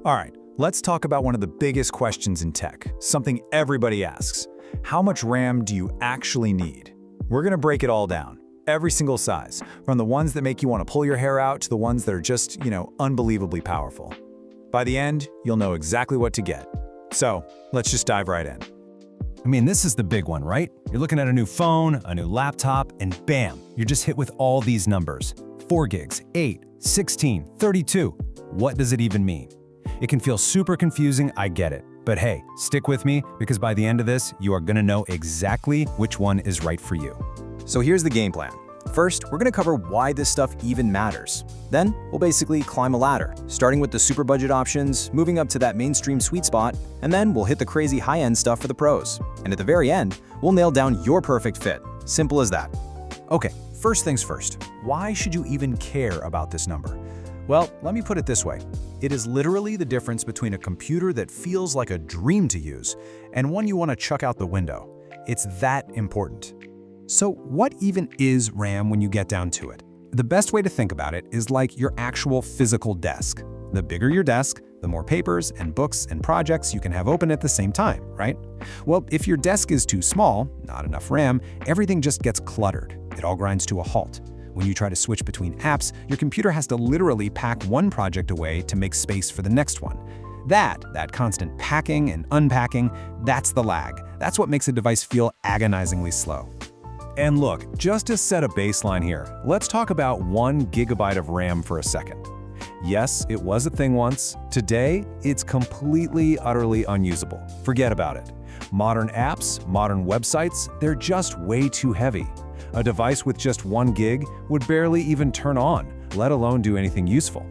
All right, let's talk about one of the biggest questions in tech, something everybody asks. How much RAM do you actually need? We're gonna break it all down. Every single size, from the ones that make you want to pull your hair out to the ones that are just, unbelievably powerful. By the end, you'll know exactly what to get. So, let's just dive right in. I mean, this is the big one, right? You're looking at a new phone, a new laptop, and bam, you're just hit with all these numbers. 4 gigs, 8, 16, 32. What does it even mean? It can feel super confusing, I get it. But hey, stick with me, because by the end of this, you are gonna know exactly which one is right for you. So here's the game plan. First, we're gonna cover why this stuff even matters. Then, we'll basically climb a ladder, starting with the super budget options, moving up to that mainstream sweet spot, and then we'll hit the crazy high-end stuff for the pros. And at the very end, we'll nail down your perfect fit. Simple as that. Okay, first things first. Why should you even care about this number? Well, let me put it this way. It is literally the difference between a computer that feels like a dream to use and one you want to chuck out the window. It's that important. So what even is RAM when you get down to it? The best way to think about it is like your actual physical desk. The bigger your desk, the more papers and books and projects you can have open at the same time, right? Well, if your desk is too small, not enough RAM, everything just gets cluttered. It all grinds to a halt. When you try to switch between apps, your computer has to literally pack one project away to make space for the next one. That constant packing and unpacking, that's the lag. That's what makes a device feel agonizingly slow. And look, just to set a baseline here, let's talk about 1 gigabyte of RAM for a second. Yes, it was a thing once. Today, it's completely, utterly unusable. Forget about it. Modern apps, modern websites, they're just way too heavy. A device with just 1 gig would barely even turn on, let alone do anything useful.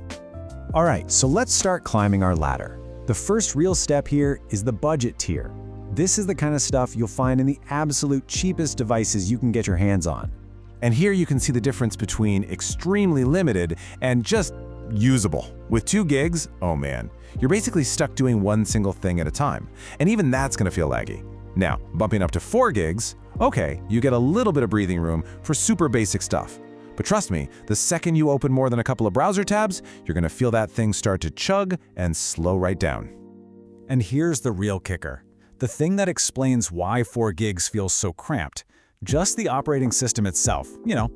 All right, so let's start climbing our ladder. The first real step here is the budget tier. This is the kind of stuff you'll find in the absolute cheapest devices you can get your hands on. And here you can see the difference between extremely limited and just usable. With 2 gigs, oh man, you're basically stuck doing one single thing at a time. And even that's gonna feel laggy. Now, bumping up to 4 gigs, okay, you get a little bit of breathing room for super basic stuff. But trust me, the second you open more than a couple of browser tabs, you're gonna feel that thing start to chug and slow right down. And here's the real kicker. The thing that explains why 4 gigs feels so cramped. Just the operating system itself,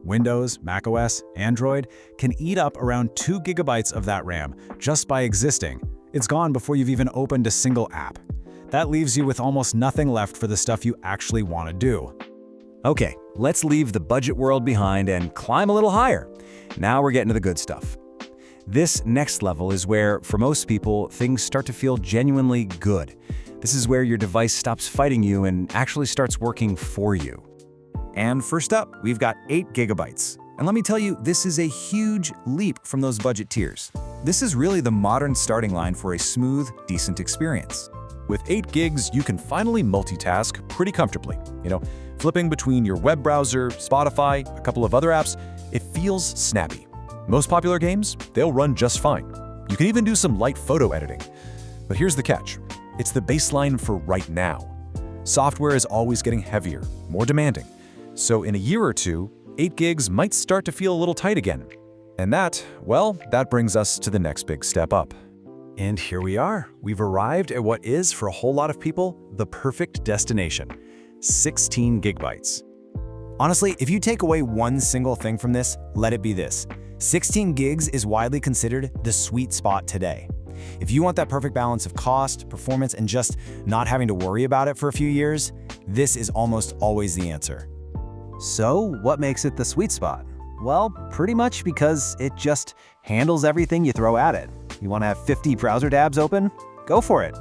Windows, macOS, Android, can eat up around 2 gigabytes of that RAM just by existing. It's gone before you've even opened a single app. That leaves you with almost nothing left for the stuff you actually want to do. Okay, let's leave the budget world behind and climb a little higher. Now we're getting to the good stuff. This next level is where, for most people, things start to feel genuinely good. This is where your device stops fighting you and actually starts working for you. And first up, we've got 8 gigabytes. And let me tell you, this is a huge leap from those budget tiers. This is really the modern starting line for a smooth, decent experience. With 8 gigs, you can finally multitask pretty comfortably. Flipping between your web browser, Spotify, a couple of other apps, it feels snappy. Most popular games, they'll run just fine. You can even do some light photo editing. But here's the catch. It's the baseline for right now. Software is always getting heavier, more demanding. So in a year or two, 8 gigs might start to feel a little tight again. And that brings us to the next big step up. And here we are. We've arrived at what is, for a whole lot of people, the perfect destination: 16 gigabytes. Honestly, if you take away one single thing from this, let it be this. 16 gigs is widely considered the sweet spot today. If you want that perfect balance of cost, performance, and just not having to worry about it for a few years, this is almost always the answer. So, what makes it the sweet spot? Well, pretty much because it just handles everything you throw at it. You want to have 50 browser tabs open? Go for it.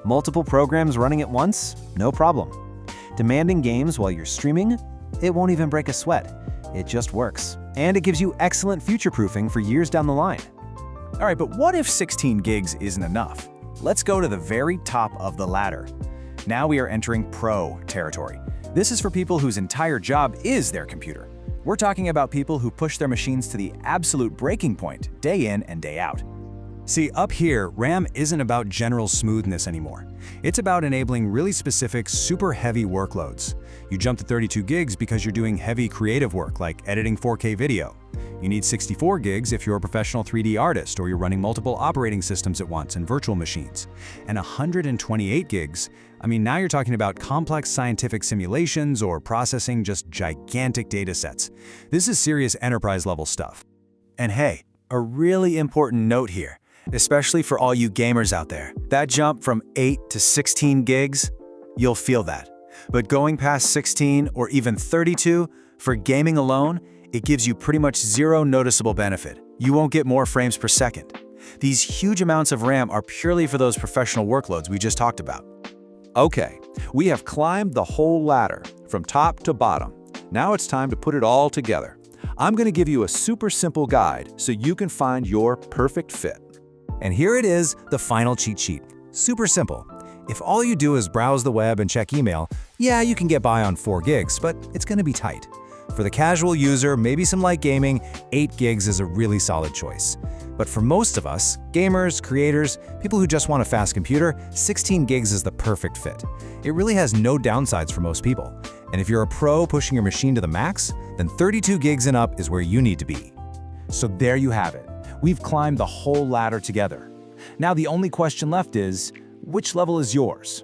Multiple programs running at once? No problem. Demanding games while you're streaming? It won't even break a sweat. It just works. And it gives you excellent future-proofing for years down the line. All right, but what if 16 gigs isn't enough? Let's go to the very top of the ladder. Now we are entering pro territory. This is for people whose entire job is their computer. We're talking about people who push their machines to the absolute breaking point, day in and day out. See, up here, RAM isn't about general smoothness anymore. It's about enabling really specific, super heavy workloads. You jump to 32 gigs because you're doing heavy creative work like editing 4K video. You need 64 gigs if you're a professional 3D artist or you're running multiple operating systems at once and virtual machines. And 128 gigs, I mean, now you're talking about complex scientific simulations or processing just gigantic data sets. This is serious enterprise-level stuff. And hey, a really important note here, especially for all you gamers out there. That jump from 8 to 16 gigs, you'll feel that. But going past 16 or even 32, for gaming alone, it gives you pretty much zero noticeable benefit. You won't get more frames per second. These huge amounts of RAM are purely for those professional workloads we just talked about. Okay, we have climbed the whole ladder, from top to bottom. Now it's time to put it all together. I'm going to give you a super simple guide so you can find your perfect fit. And here it is, the final cheat sheet. Super simple. If all you do is browse the web and check email, yeah, you can get by on 4 gigs, but it's going to be tight. For the casual user, maybe some light gaming, 8 gigs is a really solid choice. But for most of us, gamers, creators, people who just want a fast computer, 16 gigs is the perfect fit. It really has no downsides for most people. And if you're a pro pushing your machine to the max, then 32 gigs and up is where you need to be. So there you have it. We've climbed the whole ladder together. Now the only question left is, which level is yours?